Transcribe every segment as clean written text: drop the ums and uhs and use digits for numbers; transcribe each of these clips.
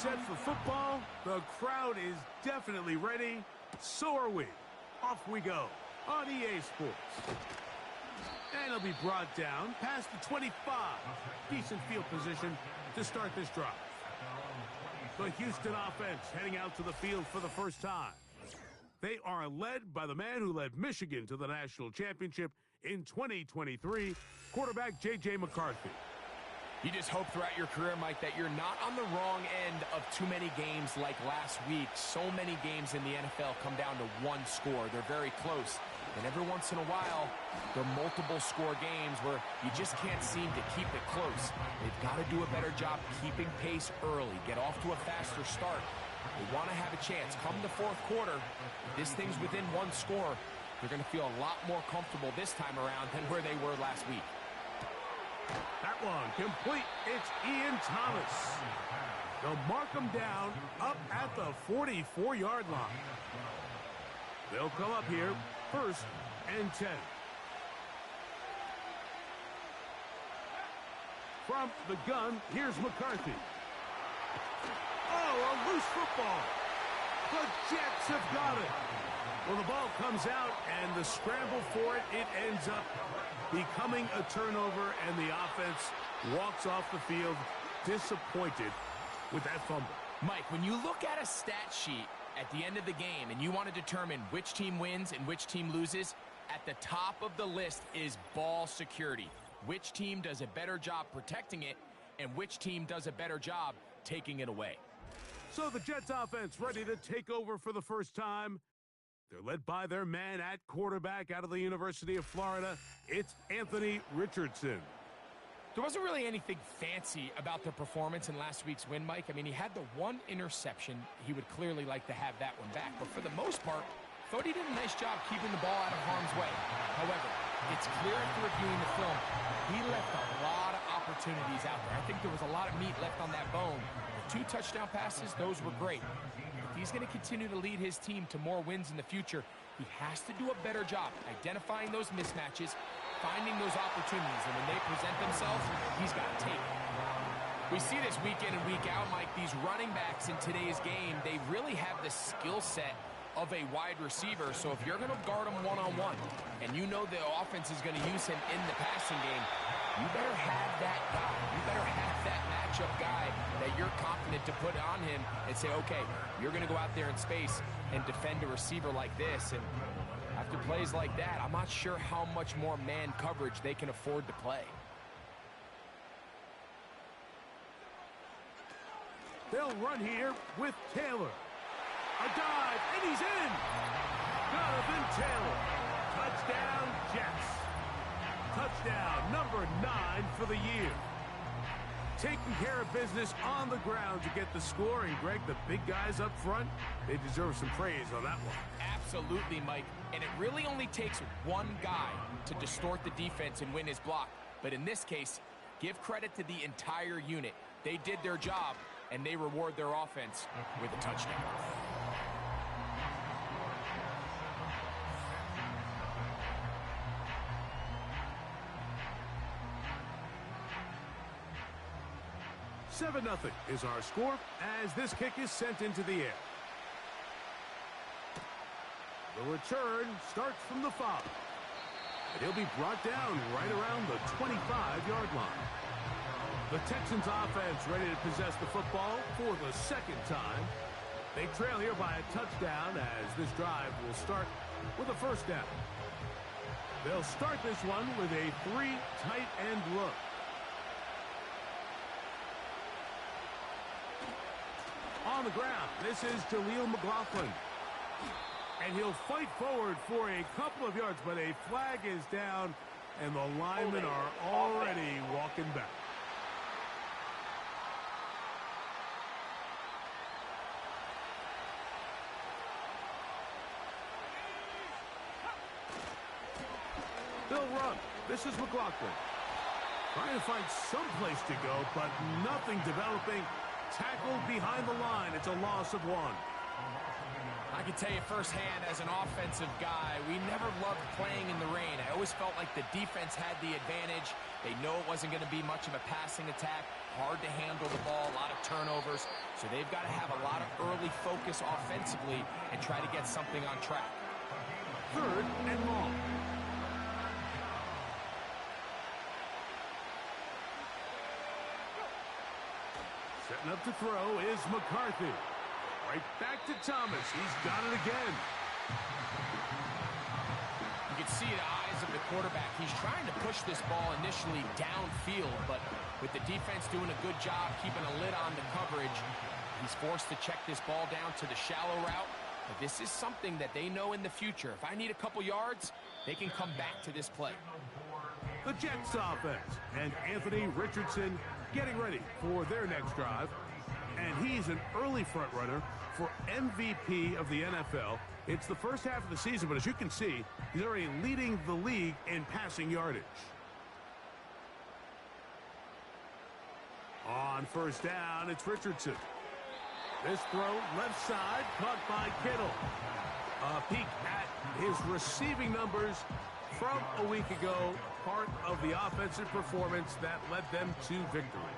set for football. The crowd is definitely ready. So are we. Off we go on EA Sports. And it'll be brought down past the 25. Decent field position to start this drive. The Houston offense heading out to the field for the first time. They are led by the man who led Michigan to the national championship in 2023, quarterback J.J. McCarthy. You just hope throughout your career, Mike, that you're not on the wrong end of too many games like last week. So many games in the NFL come down to one score. They're very close. And every once in a while, there are multiple score games where you just can't seem to keep it close. They've got to do a better job keeping pace early, get off to a faster start. They want to have a chance. Come the fourth quarter, this thing's within one score. They're going to feel a lot more comfortable this time around than where they were last week. That one complete. It's Ian Thomas. They'll mark him down up at the 44-yard line. They'll come up here, 1st and 10. From the gun, here's McCarthy. Oh, a loose football. The Jets have got it. Well, the ball comes out, and the scramble for it, it ends up becoming a turnover, and the offense walks off the field disappointed with that fumble. Mike, when you look at a stat sheet at the end of the game and you want to determine which team wins and which team loses, at the top of the list is ball security. Which team does a better job protecting it, and which team does a better job taking it away. So the Jets offense ready to take over for the first time. They're led by their man at quarterback out of the University of Florida. It's Anthony Richardson. There wasn't really anything fancy about the performance in last week's win, Mike. I mean, he had the one interception. He would clearly like to have that one back. But for the most part, I thought he did a nice job keeping the ball out of harm's way. However, it's clear after reviewing the film, he left a lot of opportunities out there. I think there was a lot of meat left on that bone. The 2 touchdown passes, those were great. If he's going to continue to lead his team to more wins in the future, he has to do a better job identifying those mismatches, finding those opportunities, and when they present themselves, he's got to take it. We see this week in and week out, Mike. These running backs in today's game, they really have the skill set of a wide receiver. So if you're going to guard him one-on-one, and you know the offense is going to use him in the passing game, you better have that guy. You better have that matchup guy that you're confident to put on him and say, okay, you're going to go out there in space and defend a receiver like this. And after plays like that, I'm not sure how much more man coverage they can afford to play. They'll run here with Taylor. A dive, and he's in. Jonathan Taylor. Touchdown, Jets. Touchdown number 9 for the year. Taking care of business on the ground to get the score. And, Greg, the big guys up front, they deserve some praise on that one. Absolutely, Mike. And it really only takes one guy to distort the defense and win his block. But in this case, give credit to the entire unit. They did their job, and they reward their offense with a touchdown. Seven 0 is our score as this kick is sent into the air. The return starts from the 5. And he'll be brought down right around the 25-yard line. The Texans offense ready to possess the football for the second time. They trail here by a touchdown as this drive will start with a first down. They'll start this one with a 3 tight end look. On the ground, this is Jaleel McLaughlin. And he'll fight forward for a couple of yards, but a flag is down, and the linemen are already walking back. They'll run. This is McLaughlin. Trying to find some place to go, but nothing developing. Tackled behind the line. It's a loss of 1. I can tell you firsthand, as an offensive guy, we never loved playing in the rain. I always felt like the defense had the advantage. They know it wasn't going to be much of a passing attack, hard to handle the ball, a lot of turnovers. So they've got to have a lot of early focus offensively and try to get something on track. 3rd and long. Setting up to throw is McCarthy. Right back to Thomas. He's got it again. You can see the eyes of the quarterback. He's trying to push this ball initially downfield, but with the defense doing a good job keeping a lid on the coverage, he's forced to check this ball down to the shallow route. But this is something that they know in the future. If I need a couple yards, they can come back to this play. The Jets offense and Anthony Richardson getting ready for their next drive. And he's an early front runner for MVP of the NFL. It's the first half of the season, but as you can see, he's already leading the league in passing yardage. On 1st down, it's Richardson. This throw, left side, caught by Kittle. A peek at his receiving numbers from a week ago, part of the offensive performance that led them to victory.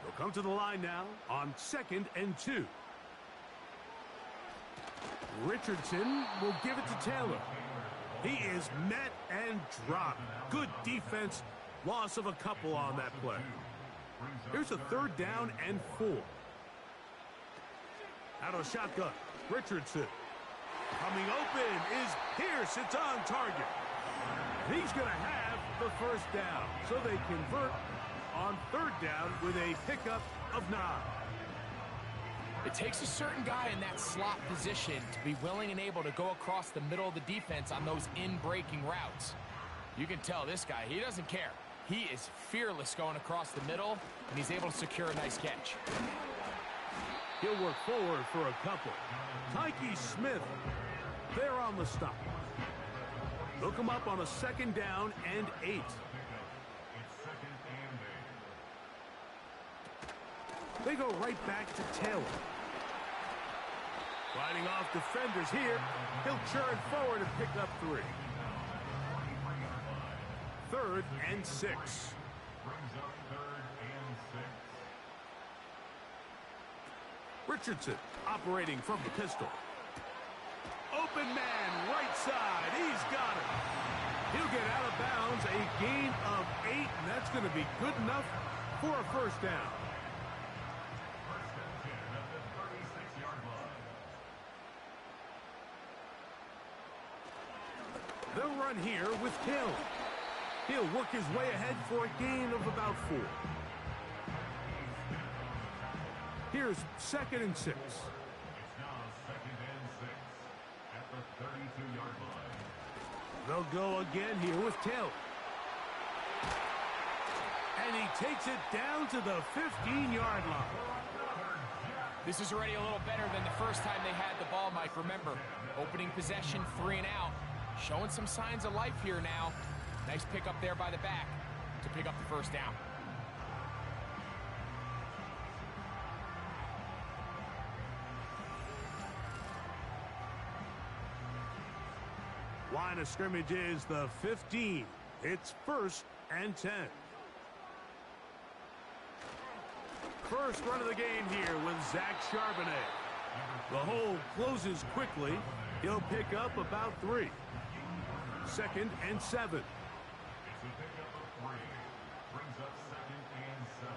They'll come to the line now on 2nd and 2. Richardson will give it to Taylor. He is met and dropped. Good defense. Loss of a couple on that play. Here's a 3rd down and 4. Out of the shotgun, Richardson. Coming open is Pierce. It's on target. He's going to have the 1st down. So they convert on 3rd down with a pickup of 9. It takes a certain guy in that slot position to be willing and able to go across the middle of the defense on those in-breaking routes. You can tell this guy, he doesn't care. He is fearless going across the middle, and he's able to secure a nice catch. He'll work forward for a couple. Tyke Smith, there on the stop. They'll come up on a 2nd down and 8. They go right back to Taylor. Fighting off defenders here. He'll churn forward and pick up 3. 3rd and 6. Richardson operating from the pistol. Open man, right side. He's got it. He'll get out of bounds. A gain of 8, and that's going to be good enough for a 1st down. They'll run here with Taylor. He'll work his way ahead for a gain of about 4. Here's 2nd and 6. It's now 2nd and 6 at the 32-yard line. They'll go again here with Taylor. And he takes it down to the 15-yard line. This is already a little better than the first time they had the ball, Mike. Remember, opening possession, 3 and out. Showing some signs of life here now. Nice pick up there by the back to pick up the 1st down. Line of scrimmage is the 15. It's 1st and 10. First run of the game here with Zach Charbonnet. The hole closes quickly. He'll pick up about 3. 2nd and 7. It's a pickup of 3. Brings up 2nd and 7.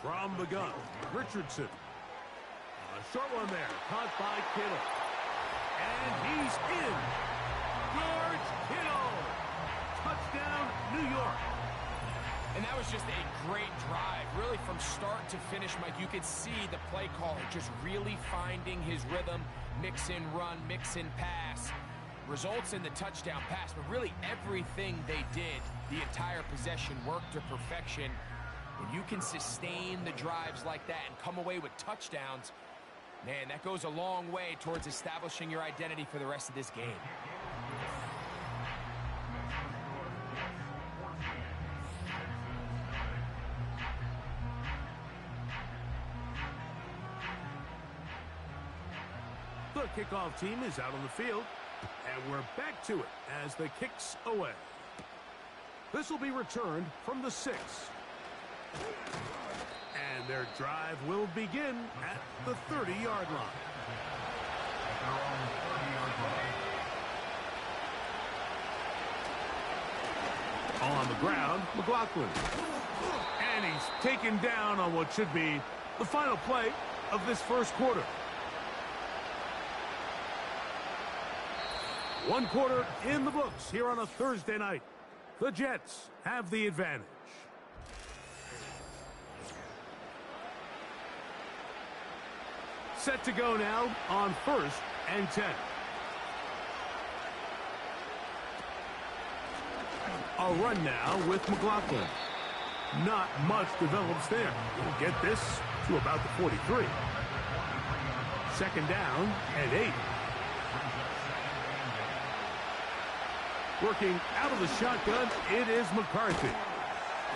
From the gun, Richardson. A short one there, caught by Kittle. And he's in. George Kittle. Touchdown, New York. And that was just a great drive. Really from start to finish, Mike, you could see the play caller just really finding his rhythm. Mix in run, mix in pass. Results in the touchdown pass, but really everything they did, the entire possession worked to perfection. When you can sustain the drives like that and come away with touchdowns, man, that goes a long way towards establishing your identity for the rest of this game. The The kickoff team is out on the field, and we're back to it as the kick's away. This will be returned from the 6. And their drive will begin at the 30-yard line. On the ground, McLaughlin. And he's taken down on what should be the final play of this first quarter. One quarter in the books here on a Thursday night. The Jets have the advantage. Set to go now on 1st and 10. A run now with McLaughlin. Not much develops there. He'll get this to about the 43. Second down and 8. Working out of the shotgun, it is McCarthy.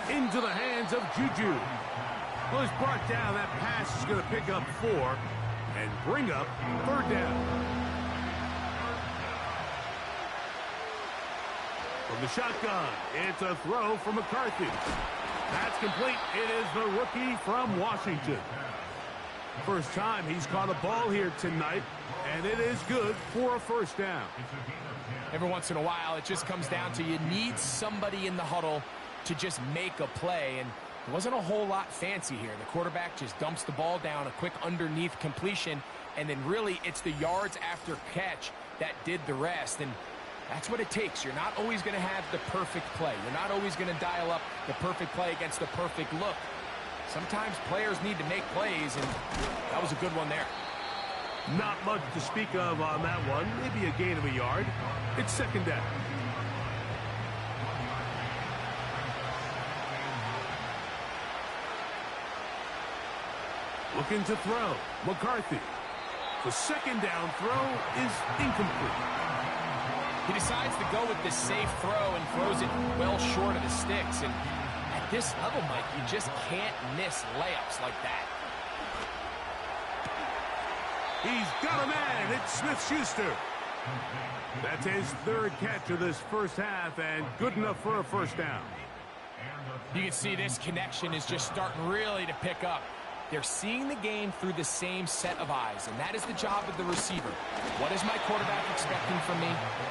Into the hands of Juju. Well, he's brought down. That pass is going to pick up 4 and bring up 3rd down. From the shotgun, it's a throw for McCarthy. That's complete. It is the rookie from Washington. First time he's caught a ball here tonight, and it is good for a 1st down. Every once in a while, it just comes down to you need somebody in the huddle to just make a play, and it wasn't a whole lot fancy here. The quarterback just dumps the ball down, a quick underneath completion, and then really it's the yards after catch that did the rest, and that's what it takes. You're not always going to have the perfect play. You're not always going to dial up the perfect play against the perfect look. Sometimes players need to make plays, and that was a good one there. Not much to speak of on that one. Maybe a gain of a yard. It's 2nd down. Looking to throw. McCarthy. The 2nd down throw is incomplete. He decides to go with this safe throw and throws it well short of the sticks. And at this level, Mike, you just can't miss layups like that. He's got a man. It's Smith-Schuster. That's his 3rd catch of this first half, and good enough for a 1st down. You can see this connection is just starting really to pick up. They're seeing the game through the same set of eyes, and that is the job of the receiver. What is my quarterback expecting from me?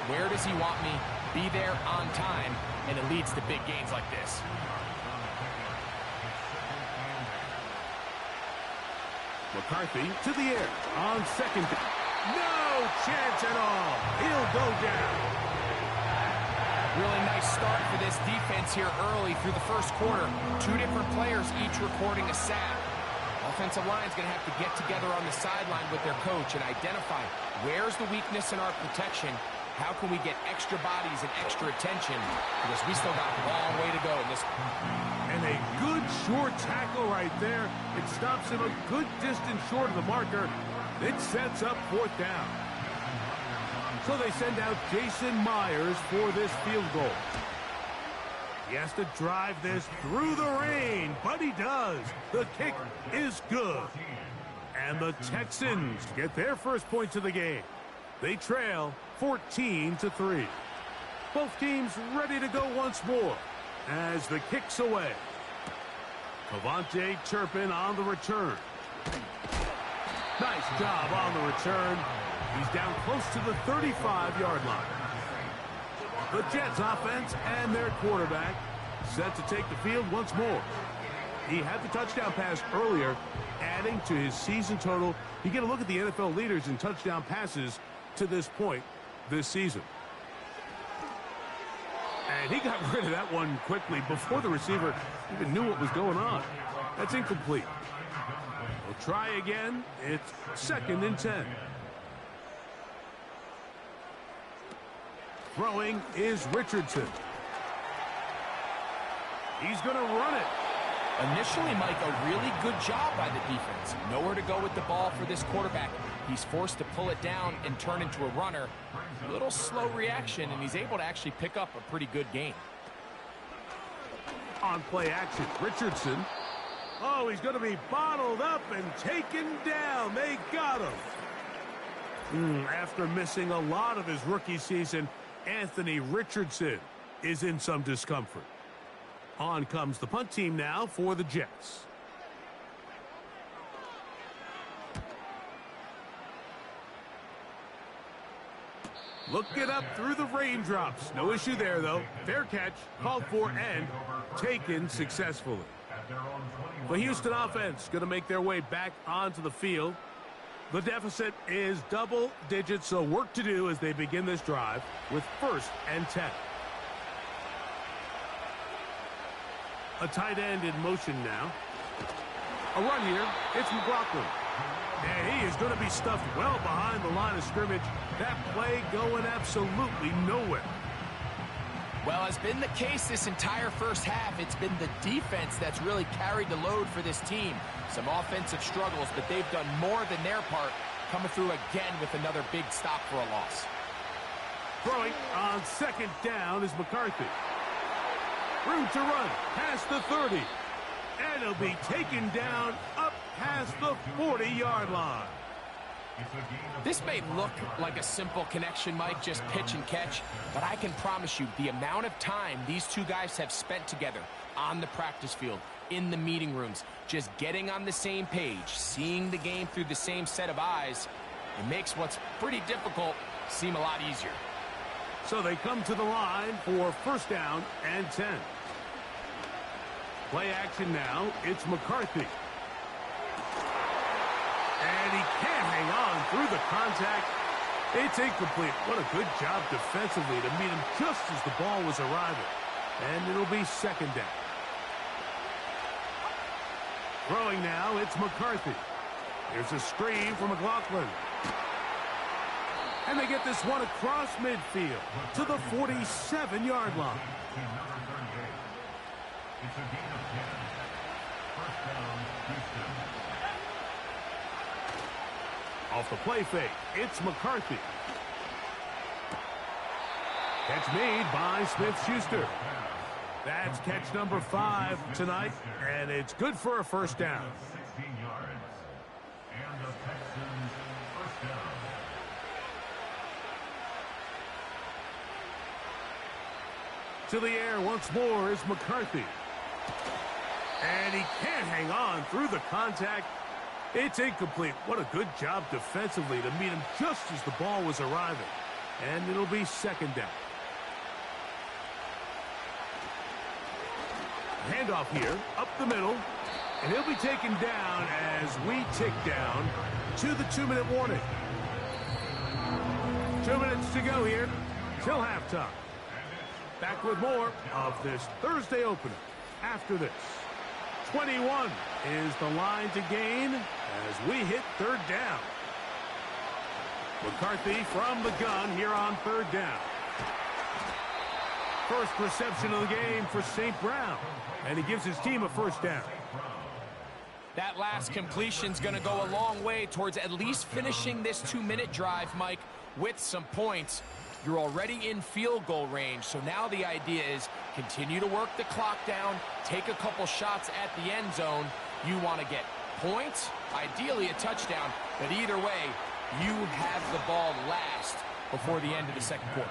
Where does he want me? Be there on time, and it leads to big gains like this. McCarthy to the air on 2nd. No chance at all. He'll go down. Really nice start for this defense here early through the first quarter. 2 different players each recording a sack. Offensive line's going to have to get together on the sideline with their coach and identify where's the weakness in our protection. How can we get extra bodies and extra attention? Because we still got a long way to go in this one. And a good short tackle right there. It stops him a good distance short of the marker. It sets up 4th down. So they send out Jason Myers for this field goal. He has to drive this through the rain, but he does. The kick is good. And the Texans get their first points of the game. They trail 14-3. Both teams ready to go once more as the kick's away. Cavante Turpin on the return. Nice job on the return. He's down close to the 35-yard line. The Jets offense and their quarterback set to take the field once more. He had the touchdown pass earlier, adding to his season total. You get a look at the NFL leaders in touchdown passes to this point this season. And he got rid of that one quickly before the receiver even knew what was going on. That's incomplete. We'll try again. It's 2nd and 10. Throwing is Richardson. He's going to run it. Initially, Mike, a really good job by the defense. Nowhere to go with the ball for this quarterback. He's forced to pull it down and turn into a runner. A little slow reaction, and he's able to actually pick up a pretty good gain. On play action, Richardson. Oh, he's going to be bottled up and taken down. They got him. After missing a lot of his rookie season, Anthony Richardson is in some discomfort. On comes the punt team now for the Jets. Look it up through the raindrops. No issue there, though. Fair catch, called for, and taken successfully. The Houston offense going to make their way back onto the field. The deficit is double digits, so work to do as they begin this drive with 1st and 10. A tight end in motion now. A run here. It's McLaughlin. And he is going to be stuffed well behind the line of scrimmage. That play going absolutely nowhere. Well, as been the case this entire first half, it's been the defense that's really carried the load for this team. Some offensive struggles, but they've done more than their part, coming through again with another big stop for a loss. Throwing on 2nd down is McCarthy. Room to run past the 30. And he'll be taken down up past the 40-yard line. This may look like a simple connection, Mike, just pitch and catch, but I can promise you the amount of time these two guys have spent together on the practice field, in the meeting rooms, just getting on the same page, seeing the game through the same set of eyes, it makes what's pretty difficult seem a lot easier. So they come to the line for 1st down and 10. Play action now. It's McCarthy. And he can't hang on through the contact. It's incomplete. What a good job defensively to meet him just as the ball was arriving. And it'll be 2nd down. Throwing now, it's McCarthy. There's a screen for McLaughlin. And they get this one across midfield to the 47-yard line. It's a gain of 10. 1st down, Houston. Off the play fake, it's McCarthy. Catch made by Smith-Schuster. That's catch number 5 tonight, and it's good for a 1st down. 16 yards. And the Texans' 1st down. To the air once more is McCarthy. And he can't hang on through the contact. It's incomplete. What a good job defensively to meet him just as the ball was arriving. And it'll be 2nd down. Handoff here, up the middle. And he'll be taken down as we tick down to the 2-minute warning. 2 minutes to go here till halftime. Back with more of this Thursday opener after this. 21 is the line to gain as we hit 3rd down. McCarthy from the gun here on 3rd down. First reception of the game for St. Brown, and he gives his team a 1st down. That last completion's going to go a long way towards at least finishing this 2-minute drive, Mike, with some points. You're already in field goal range, so now the idea is continue to work the clock down, take a couple shots at the end zone. You want to get points, ideally a touchdown, but either way, you have the ball last before the end of the 2nd quarter.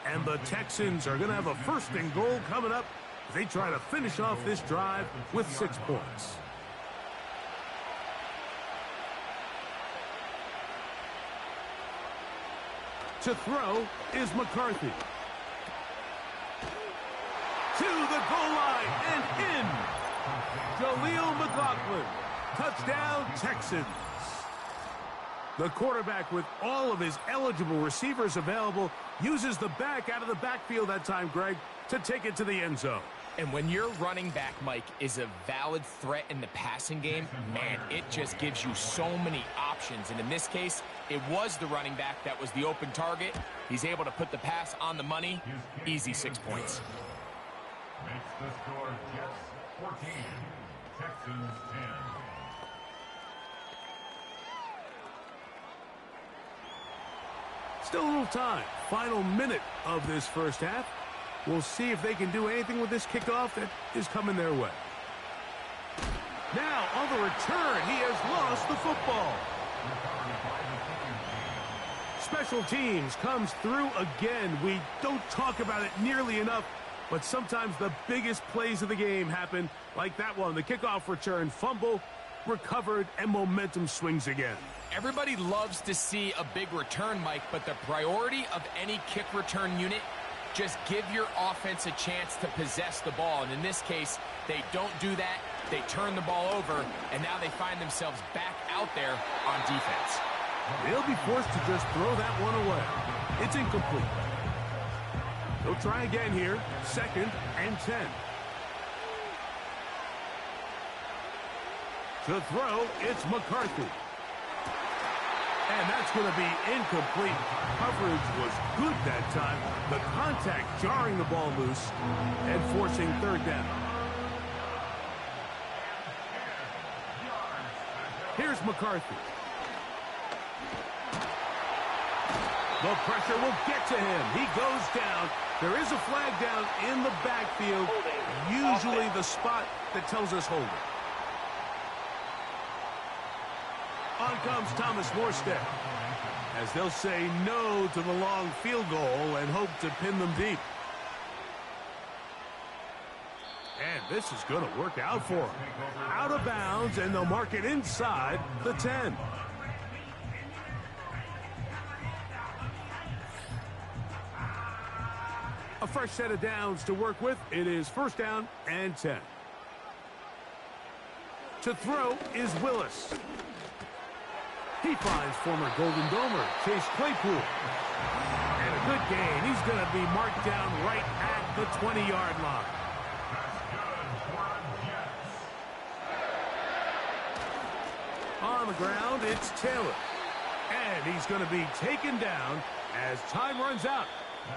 And the Texans are going to have a 1st and goal coming up as they try to finish off this drive with 6 points. To throw is McCarthy. To the goal line and in. Jaleel McLaughlin. Touchdown, Texans. The quarterback, with all of his eligible receivers available, uses the back out of the backfield that time, Greg, to take it to the end zone. And when your running back, Mike, is a valid threat in the passing game, man, it just gives you so many options. And in this case, it was the running back that was the open target. He's able to put the pass on the money. Easy 6 points. Makes the score Jets 14, Texans 10. Still a little time. Final minute of this first half. We'll see if they can do anything with this kickoff that is coming their way. Now, on the return, he has lost the football. Special teams comes through again. We don't talk about it nearly enough, but sometimes the biggest plays of the game happen like that one. The kickoff return, fumble, recovered, and momentum swings again. Everybody loves to see a big return, Mike, but the priority of any kick return unit, just give your offense a chance to possess the ball. And in this case, they don't do that. They turn the ball over, and now they find themselves back out there on defense. They'll be forced to just throw that one away. It's incomplete. They'll try again here. 2nd and 10. To throw, it's McCarthy. And that's going to be incomplete. Coverage was good that time. The contact jarring the ball loose and forcing 3rd down. Here's McCarthy. The pressure will get to him. He goes down. There is a flag down in the backfield, usually the spot that tells us hold it. On comes Thomas Morstead, as they'll say no to the long field goal and hope to pin them deep. And this is going to work out for him. Out of bounds, and they'll mark it inside the 10. A fresh set of downs to work with. It is 1st down and 10. To throw is Willis. He finds former Golden Domer Chase Claypool. And a good gain. He's going to be marked down right at the 20-yard line. On the ground, it's Taylor. And he's going to be taken down as time runs out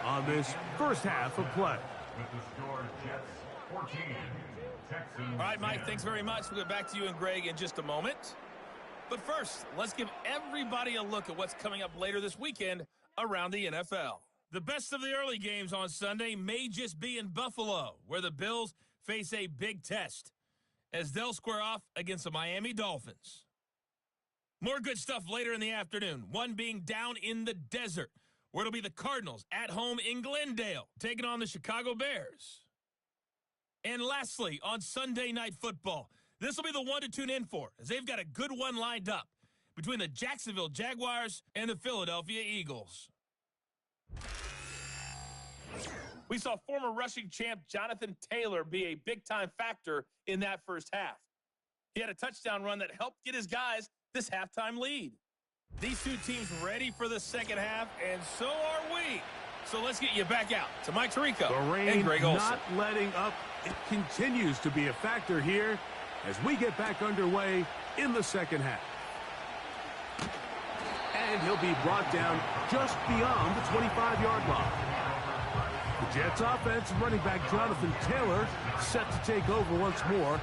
on this first half of play. With the score, Jets 14, Texans. All right, Mike, thanks very much. We'll get back to you and Greg in just a moment. But first, let's give everybody a look at what's coming up later this weekend around the NFL. The best of the early games on Sunday may just be in Buffalo, where the Bills face a big test as they'll square off against the Miami Dolphins. More good stuff later in the afternoon, one being down in the desert, where it'll be the Cardinals at home in Glendale, taking on the Chicago Bears. And lastly, on Sunday Night Football, this will be the one to tune in for, as they've got a good one lined up between the Jacksonville Jaguars and the Philadelphia Eagles. We saw former rushing champ Jonathan Taylor be a big-time factor in that first half. He had a touchdown run that helped get his guys this halftime lead. These two teams ready for the second half, and so are we. So let's get you back out to Mike Tirico and Greg Olsen. Not letting up. It continues to be a factor here as we get back underway in the second half. And he'll be brought down just beyond the 25-yard line. The Jets offense, running back Jonathan Taylor, set to take over once more.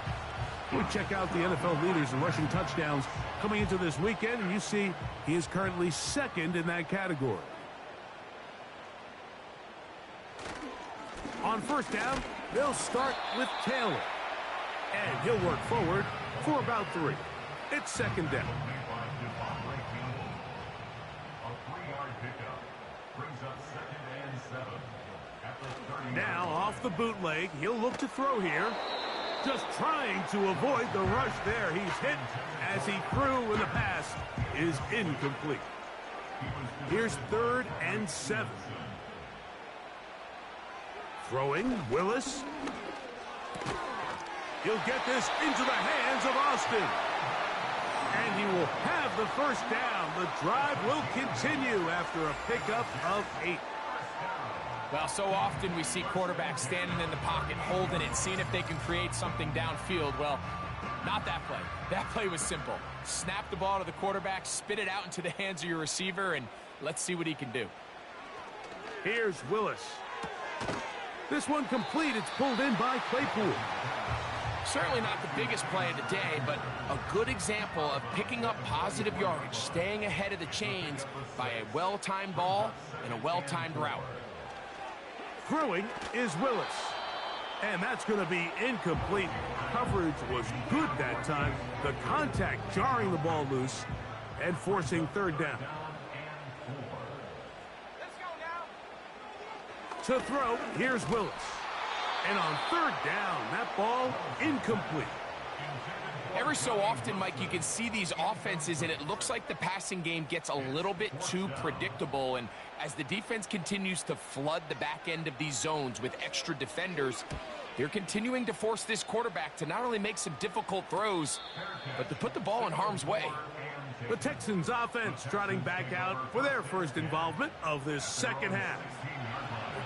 We check out the NFL leaders in rushing touchdowns coming into this weekend, and you see he is currently 2nd in that category. On 1st down, they'll start with Taylor. And he'll work forward for about 3. It's 2nd down. Now off the bootleg, he'll look to throw here. Just trying to avoid the rush there. He's hit as he threw, and the pass is incomplete. Here's 3rd and 7. Throwing, Willis. He'll get this into the hands of Austin. And he will have the first down. The drive will continue after a pickup of 8. Well, so often we see quarterbacks standing in the pocket, holding it, seeing if they can create something downfield. Well, not that play. That play was simple. Snap the ball to the quarterback, spit it out into the hands of your receiver, and let's see what he can do. Here's Willis. This one complete. It's pulled in by Claypool. Certainly not the biggest play of the day, but a good example of picking up positive yardage, staying ahead of the chains by a well-timed ball and a well-timed route. Throwing is Willis. And that's going to be incomplete. Coverage was good that time. The contact jarring the ball loose and forcing 3rd down. To throw, here's Willis. And on third down, that ball incomplete. Every so often, Mike, you can see these offenses, and it looks like the passing game gets a little bit too predictable. And as the defense continues to flood the back end of these zones with extra defenders, they're continuing to force this quarterback to not only make some difficult throws, but to put the ball in harm's way. The Texans offense trotting back out for their first involvement of this second half.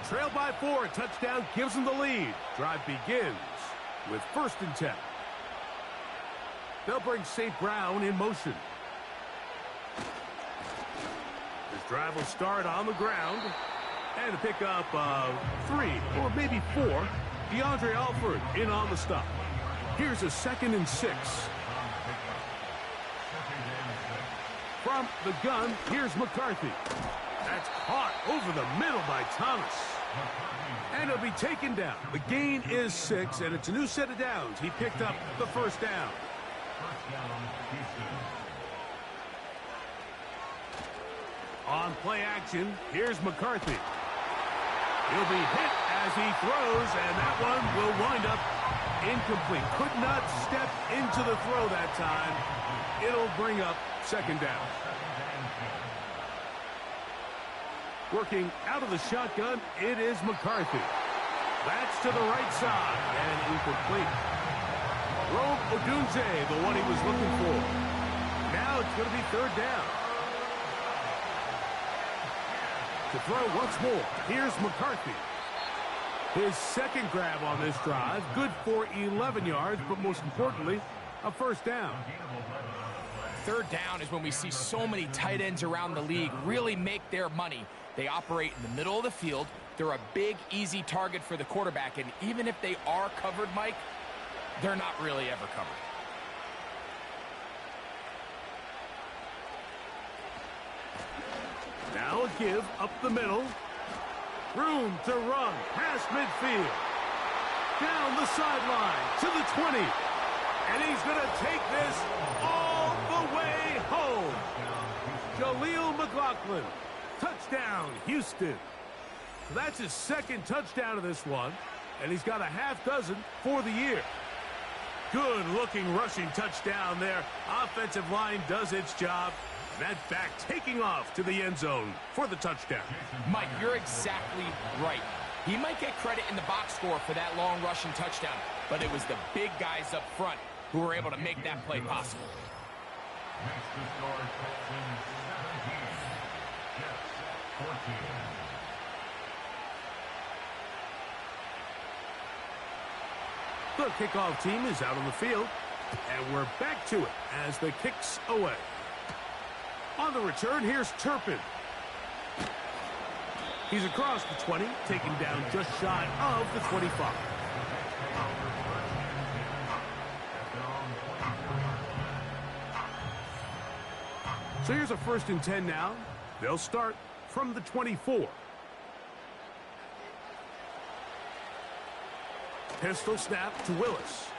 Trailed by 4, a touchdown gives them the lead. Drive begins with 1st and 10. They'll bring St. Brown in motion. This drive will start on the ground. And to pick up 3 or maybe 4, DeAndre Alford in on the stop. Here's a 2nd and 6. From the gun, here's McCarthy. That's caught over the middle by Thomas. And it'll be taken down. The gain is 6, and it's a new set of downs. He picked up the 1st down. On play action, here's McCarthy. He'll be hit as he throws, and that one will wind up incomplete. Could not step into the throw that time. It'll bring up 2nd down. Working out of the shotgun, it is McCarthy. That's to the right side and incomplete. Rome Odunze, the one he was looking for. Now it's going to be 3rd down. To throw once more, here's McCarthy. His 2nd grab on this drive, good for 11 yards, but most importantly, a 1st down. 3rd down is when we see so many tight ends around the league really make their money. They operate in the middle of the field. They're a big, easy target for the quarterback, and even if they are covered, Mike, they're not really ever covered. Now a give up the middle. Room to run past midfield. Down the sideline to the 20. And he's going to take this all the way home. Jaleel McLaughlin. Touchdown, Houston. So that's his 2nd touchdown of this one. And he's got a half dozen for the year. Good-looking rushing touchdown there. Offensive line does its job. That back taking off to the end zone for the touchdown. Mike, you're exactly right. He might get credit in the box score for that long rushing touchdown, but it was the big guys up front who were able to make that play possible. Next to score, Texans 17. Jets 14. The kickoff team is out on the field, and we're back to it as the kick's away. On the return, here's Turpin. He's across the 20, taken down just shy of the 25. So here's a 1st and 10 now. They'll start from the 24. Pistol snap to Willis.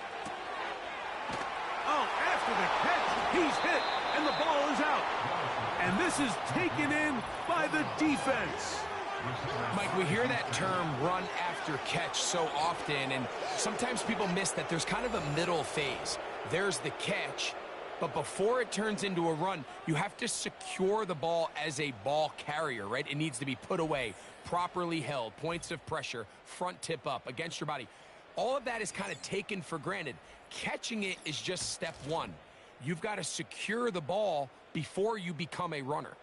Oh, after the catch, he's hit, and the ball is out. And this is taken in by the defense. Mike, we hear that term run after catch so often, and sometimes people miss that there's kind of a middle phase. There's the catch, but before it turns into a run, you have to secure the ball as a ball carrier, right? It needs to be put away, properly held, points of pressure, front tip up against your body. All of that is kind of taken for granted. Catching it is just step 1. You've got to secure the ball before you become a runner.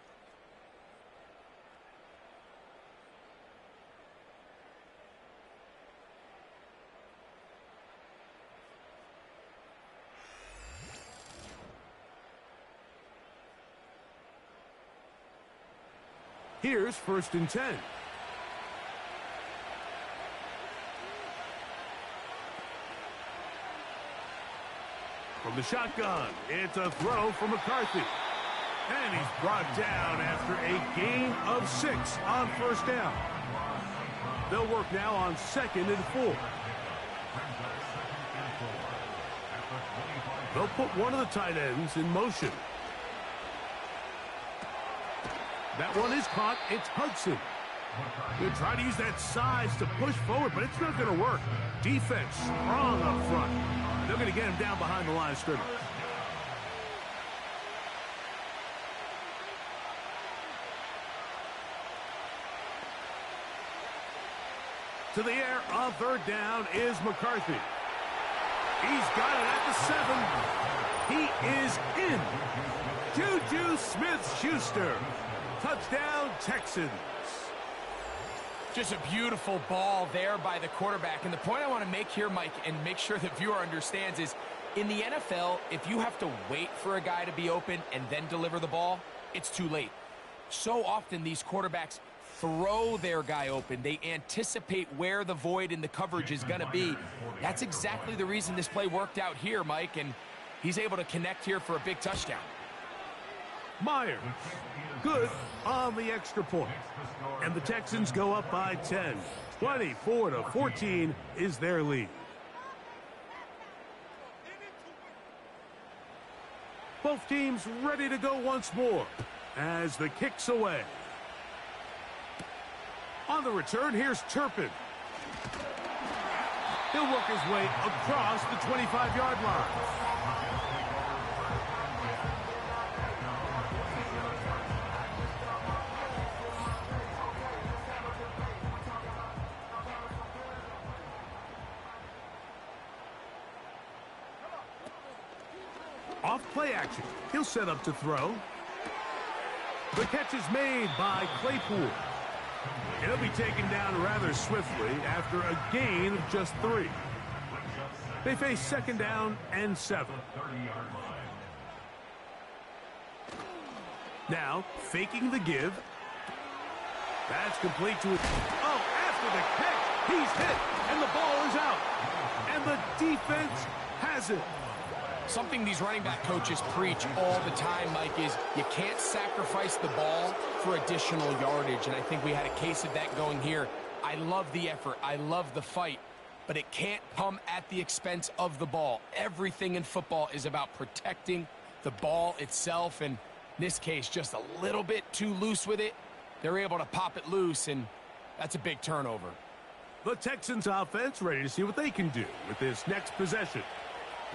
Here's 1st and 10. From the shotgun, it's a throw for McCarthy. And he's brought down after a gain of 6 on 1st down. They'll work now on 2nd and 4. They'll put one of the tight ends in motion. That one is caught. It's Hudson. They're trying to use that size to push forward, but it's not going to work. Defense strong up front. They're going to get him down behind the line of scrimmage. To the air on third down is McCarthy. He's got it at the 7. He is in. Juju Smith-Schuster. Touchdown, Texans. Just a beautiful ball there by the quarterback. And the point I want to make here, Mike, and make sure the viewer understands is, in the NFL, if you have to wait for a guy to be open and then deliver the ball, it's too late. So often these quarterbacks throw their guy open. They anticipate where the void in the coverage is going to be. That's exactly the reason this play worked out here, Mike, and he's able to connect here for a big touchdown. Myers, good on the extra point. And the Texans go up by 10. 24-14 is their lead. Both teams ready to go once more as the kick's away. On the return, here's Turpin. He'll work his way across the 25-yard line. Off play action. He'll set up to throw. The catch is made by Claypool. He'll be taken down rather swiftly after a gain of just 3. They face second down and 7. Now, faking the give. That's complete to it. Oh, after the catch, he's hit, and the ball is out. And the defense has it. Something these running back coaches preach all the time, Mike, is you can't sacrifice the ball for additional yardage, and I think we had a case of that going here. I love the effort. I love the fight, but it can't come at the expense of the ball. Everything in football is about protecting the ball itself, and in this case, just a little bit too loose with it. They're able to pop it loose, and that's a big turnover. The Texans offense ready to see what they can do with this next possession.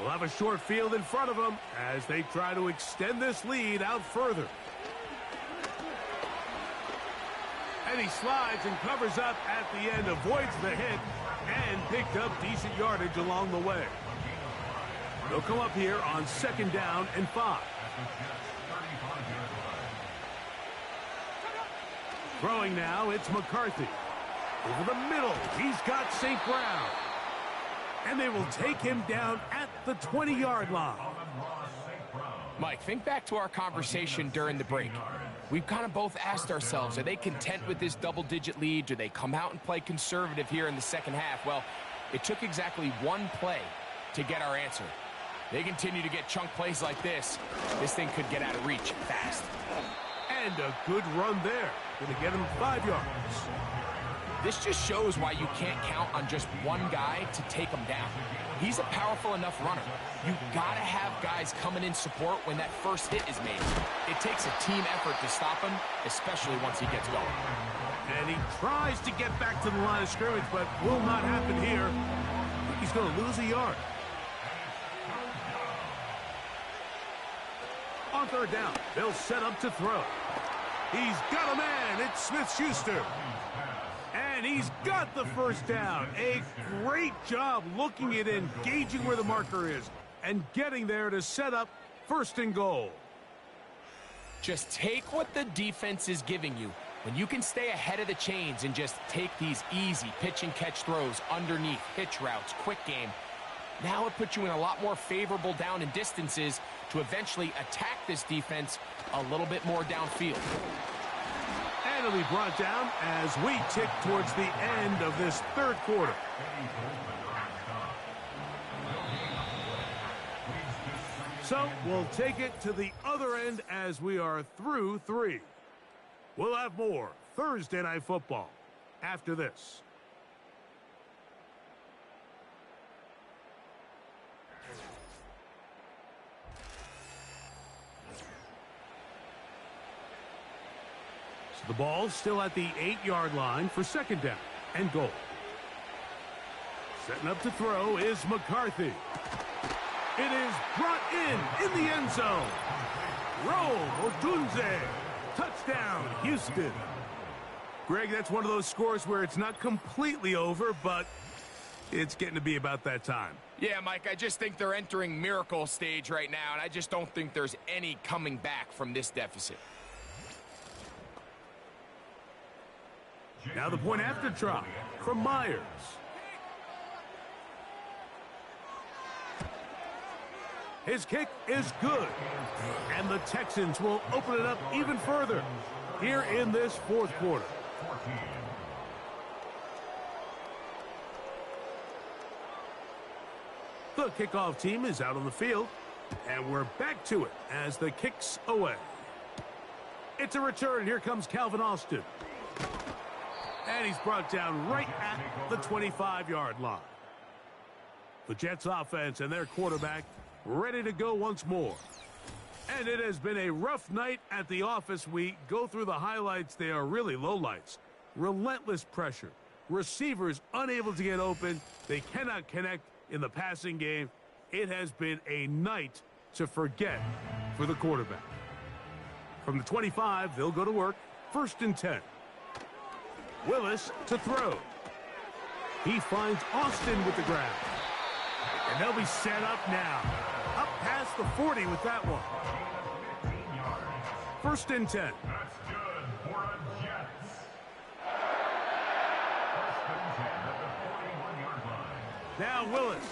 We'll have a short field in front of them as they try to extend this lead out further. And he slides and covers up at the end, avoids the hit, and picked up decent yardage along the way. They'll come up here on second down and 5. Throwing now, it's McCarthy. Over the middle, he's got St. Brown. And they will take him down at the 20-yard line. Mike, think back to our conversation during the break. We've kind of both asked ourselves, are they content with this double-digit lead? Do they come out and play conservative here in the second half? Well, it took exactly one play to get our answer. They continue to get chunk plays like this. This thing could get out of reach fast. And a good run there. Going to get him 5 yards. This just shows why you can't count on just one guy to take him down. He's a powerful enough runner. You gotta have guys coming in support when that first hit is made. It takes a team effort to stop him, especially once he gets going. And he tries to get back to the line of scrimmage, but will not happen here. I think he's going to lose a yard. On third down, they'll set up to throw. He's got a man. It's Smith-Schuster. And he's got the first down. A great job looking at engaging where the marker is and getting there to set up first and goal. Just take what the defense is giving you. When you can stay ahead of the chains and just take these easy pitch and catch throws underneath, hitch routes, quick game, now it puts you in a lot more favorable down and distances to eventually attack this defense a little bit more downfield. And it'll be brought down as we tick towards the end of this third quarter. So we'll take it to the other end as we are through 3. We'll have more Thursday Night Football after this. The ball still at the 8-yard line for second down and goal. Setting up to throw is McCarthy. It is brought in the end zone. Roll Odunze. Touchdown, Houston. Greg, that's one of those scores where it's not completely over, but it's getting to be about that time. Yeah, Mike, I just think they're entering miracle stage right now, and I just don't think there's any coming back from this deficit. Now the point after try from Myers. His kick is good. And the Texans will open it up even further here in this fourth quarter. The kickoff team is out on the field, and we're back to it as the kick's away. It's a return. Here comes Calvin Austin. And he's brought down right at the 25-yard line. The Jets offense and their quarterback ready to go once more. And it has been a rough night at the office. We go through the highlights. They are really lowlights. Relentless pressure. Receivers unable to get open. They cannot connect in the passing game. It has been a night to forget for the quarterback. From the 25, they'll go to work. 1st and 10. Willis to throw. He finds Austin with the grab. And they'll be set up now. Up past the 40 with that one. 1st and 10. That's good for a Jets. 1st and 10 at the 41-yard line. Now Willis.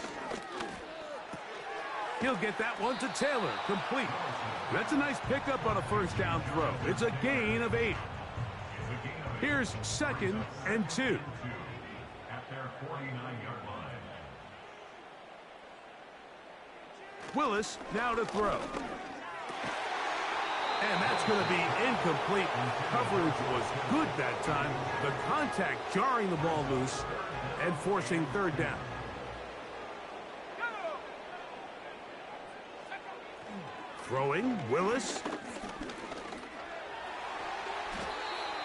He'll get that one to Taylor. Complete. That's a nice pickup on a 1st down throw. It's a gain of 8. Here's 2nd and 2. At their 49-yard line. Willis now to throw. And that's going to be incomplete. Coverage was good that time. The contact jarring the ball loose and forcing 3rd down. Throwing, Willis.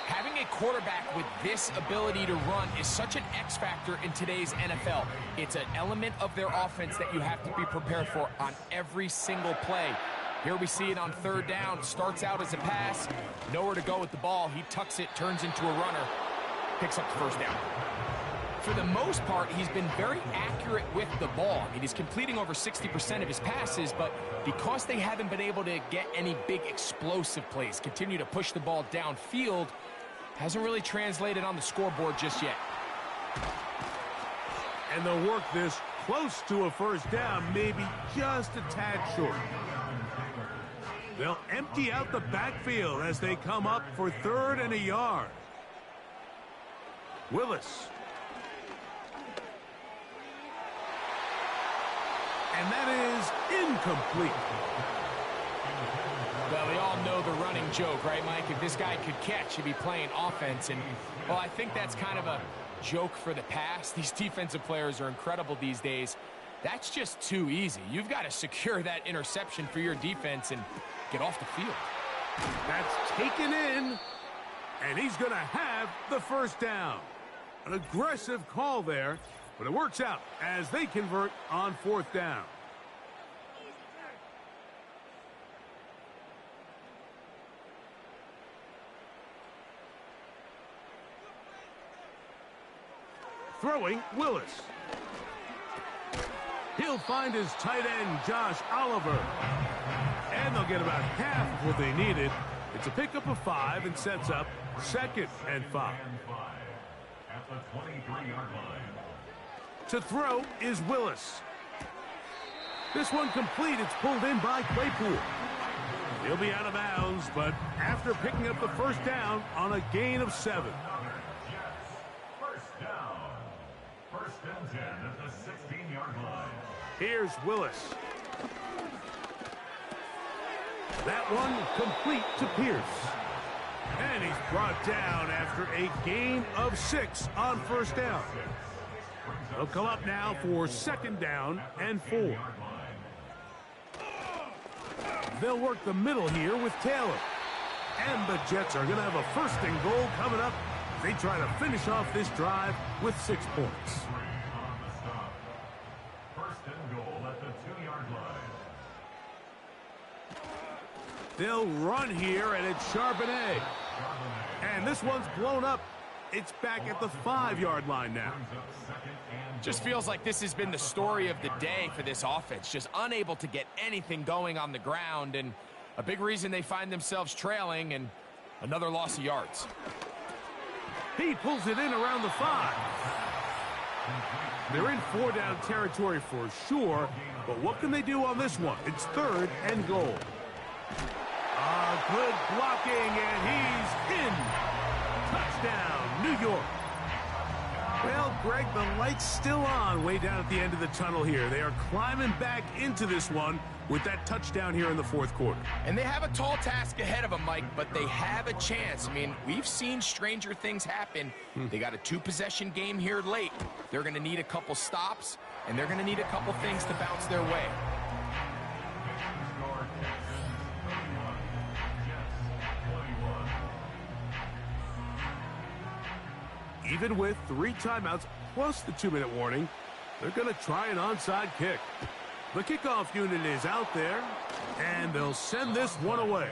Having a quarterback with this ability to run is such an X factor in today's NFL. It's an element of their offense that you have to be prepared for on every single play. Here we see it on 3rd down. Starts out as a pass. Nowhere to go with the ball. He tucks it, turns into a runner. Picks up the 1st down. For the most part, he's been very accurate with the ball. I mean, he's completing over 60% of his passes, but because they haven't been able to get any big explosive plays, continue to push the ball downfield, hasn't really translated on the scoreboard just yet. And they'll work this close to a 1st down, maybe just a tad short. They'll empty out the backfield as they come up for 3rd and a yard. Willis. And that is incomplete. Well, we all know the running joke, right, Mike? If this guy could catch, he'd be playing offense. And, well, I think that's kind of a joke for the past. These defensive players are incredible these days. That's just too easy. You've got to secure that interception for your defense and get off the field. That's taken in, and he's going to have the 1st down. An aggressive call there, but it works out as they convert on 4th down. Throwing, Willis. He'll find his tight end, Josh Oliver. And they'll get about half of what they needed. It's a pickup of 5 and sets up 2nd and 5. At the 23-yard line. To throw is Willis. This one complete. It's pulled in by Claypool. He'll be out of bounds, but after picking up the 1st down on a gain of 7. Jets, 1st down. 1st and 10 at the 16-yard line. Here's Willis. That one complete to Pierce. And he's brought down after a gain of 6 on 1st down. They'll come up now for 2nd down and 4. They'll work the middle here with Taylor. And the Jets are going to have a first and goal coming up. They try to finish off this drive with 6 points. On the stop. First and goal at the 2-yard line. They'll run here, and it's Charbonnet. And this one's blown up. It's back at the 5-yard line now. Just feels like this has been the story of the day for this offense. Just unable to get anything going on the ground, and a big reason they find themselves trailing, and another loss of yards. He pulls it in around the 5. They're in 4-down territory for sure, but what can they do on this one? It's 3rd and goal. Good blocking, and he's in. Touchdown, New York. Well, Greg, the light's still on way down at the end of the tunnel here. They are climbing back into this one with that touchdown here in the 4th quarter. And they have a tall task ahead of them, Mike, but they have a chance. I mean, we've seen stranger things happen. They got a 2-possession game here late. They're going to need a couple stops, and they're going to need a couple things to bounce their way. Even with 3 timeouts plus the 2-minute warning, they're going to try an onside kick. The kickoff unit is out there, and they'll send this one away.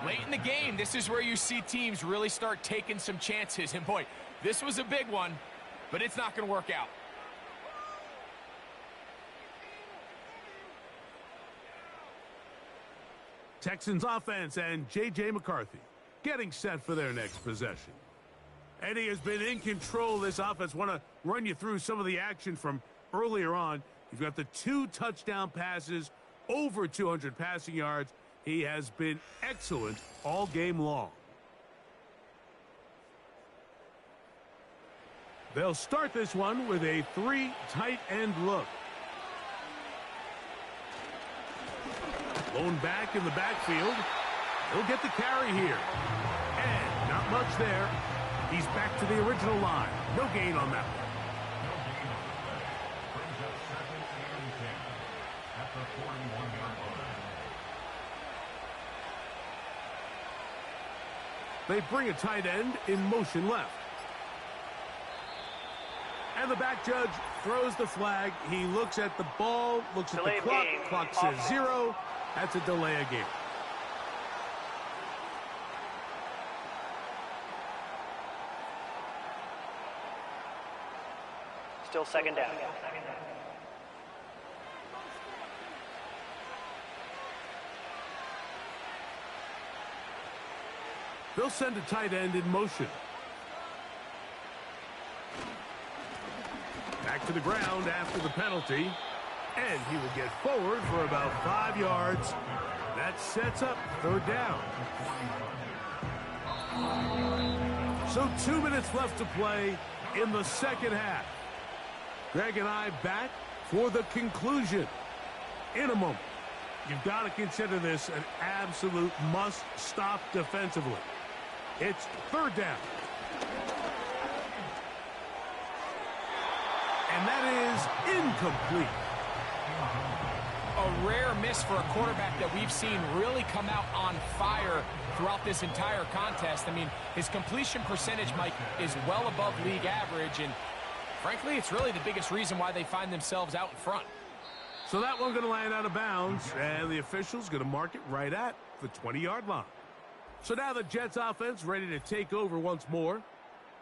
Late in the game, this is where you see teams really start taking some chances. And boy, this was a big one, but it's not going to work out. Texans offense and J.J. McCarthy getting set for their next possession. And he has been in control of this offense. Want to run you through some of the action from earlier on. You've got the 2 touchdown passes, over 200 passing yards. He has been excellent all game long. They'll start this one with a 3 tight end look. Blown back in the backfield. He'll get the carry here. And not much there. He's back to the original line. No gain on that one. Brings up 2nd and 10 at the 41-yard line. They bring a tight end in motion left. And the back judge throws the flag. He looks at the ball, looks at the clock. Clock says 0. That's a delay of game. Still 2nd down. They'll send a tight end in motion. Back to the ground after the penalty. And he will get forward for about 5 yards. That sets up 3rd down. So 2 minutes left to play in the 2nd half. Greg and I back for the conclusion in a moment. You've got to consider this an absolute must-stop defensively. It's 3rd down. And that is incomplete. A rare miss for a quarterback that we've seen really come out on fire throughout this entire contest. I mean, his completion percentage, Mike, is well above league average, and frankly, it's really the biggest reason why they find themselves out in front. So that one going to land out of bounds, and the official's going to mark it right at the 20-yard line. So now the Jets offense ready to take over once more.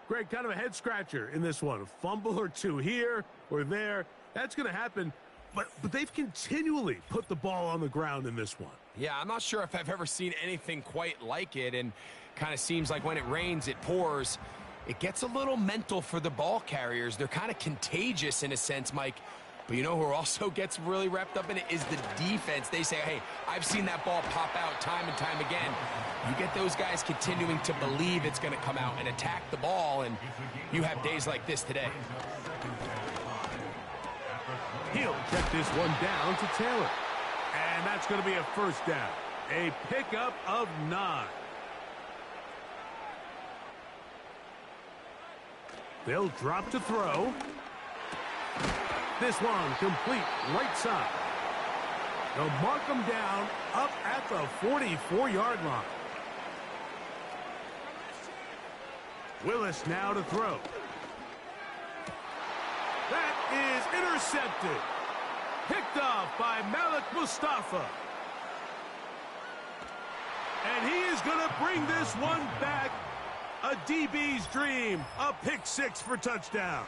Greg, kind of a head-scratcher in this one. A fumble or 2 here or there. That's going to happen. But they've continually put the ball on the ground in this one. Yeah, I'm not sure if I've ever seen anything quite like it, and kind of seems like when it rains, it pours. It gets a little mental for the ball carriers. They're kind of contagious in a sense, Mike. But you know who also gets really wrapped up in it is the defense. They say, hey, I've seen that ball pop out time and time again. You get those guys continuing to believe it's going to come out and attack the ball, and you have days like this today. He'll check this one down to Taylor. And that's going to be a 1st down. A pickup of 9. They'll drop to throw. This one complete right side. They'll mark them down up at the 44-yard line. Willis now to throw. That is intercepted. Picked off by Malik Mustafa. And he is going to bring this one back. A DB's dream. A pick six for touchdown.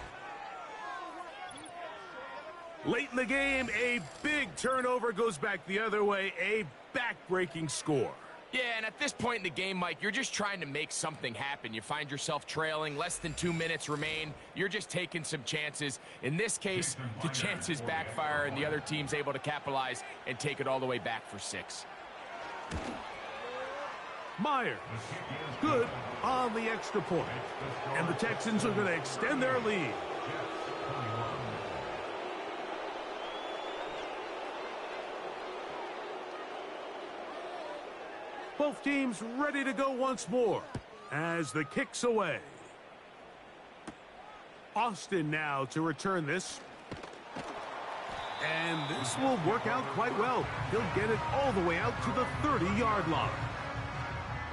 Late in the game, a big turnover goes back the other way. A back-breaking score. Yeah, and at this point in the game, Mike, you're just trying to make something happen. You find yourself trailing, less than 2 minutes remain. You're just taking some chances. In this case, the chances backfire, and the other team's able to capitalize and take it all the way back for 6. Myers, good on the extra point. And the Texans are going to extend their lead. Both teams ready to go once more as the kick's away. Austin now to return this. And this will work out quite well. He'll get it all the way out to the 30-yard line.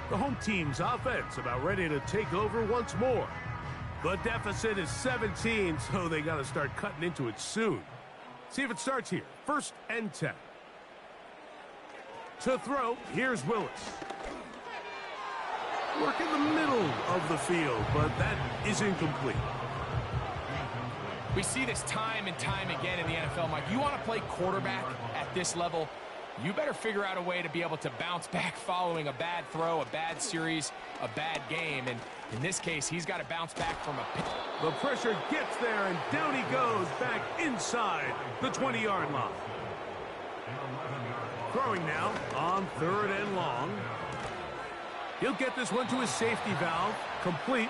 The home team's offense about ready to take over once more. The deficit is 17, so they got to start cutting into it soon. See if it starts here. 1st and 10. To throw, here's Willis. Work in the middle of the field, but that is incomplete. We see this time and time again in the NFL, Mike. You want to play quarterback at this level, you better figure out a way to be able to bounce back following a bad throw, a bad series, a bad game. And in this case, he's got to bounce back from a pick. The pressure gets there, and down he goes back inside the 20-yard line. Throwing now on 3rd and long. He'll get this one to his safety valve, complete.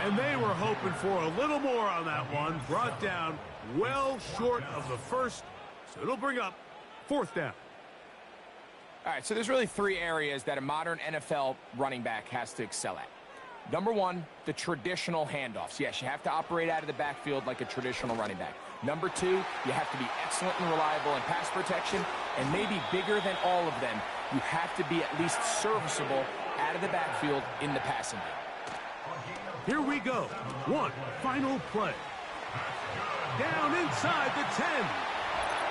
And they were hoping for a little more on that one. Brought down well short of the first, so it'll bring up 4th down. All right, so there's really 3 areas that a modern NFL running back has to excel at. Number 1, the traditional handoffs. Yes, you have to operate out of the backfield like a traditional running back. Number 2, you have to be excellent and reliable in pass protection, and maybe bigger than all of them, you have to be at least serviceable out of the backfield in the passing game. Here we go. One final play. Down inside the 10.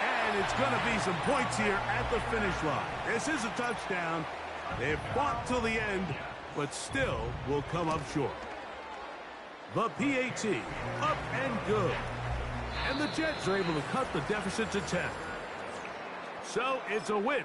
And it's going to be some points here at the finish line. This is a touchdown. They've fought till the end, but still will come up short. The PAT, up and good. And the Jets are able to cut the deficit to 10. So it's a win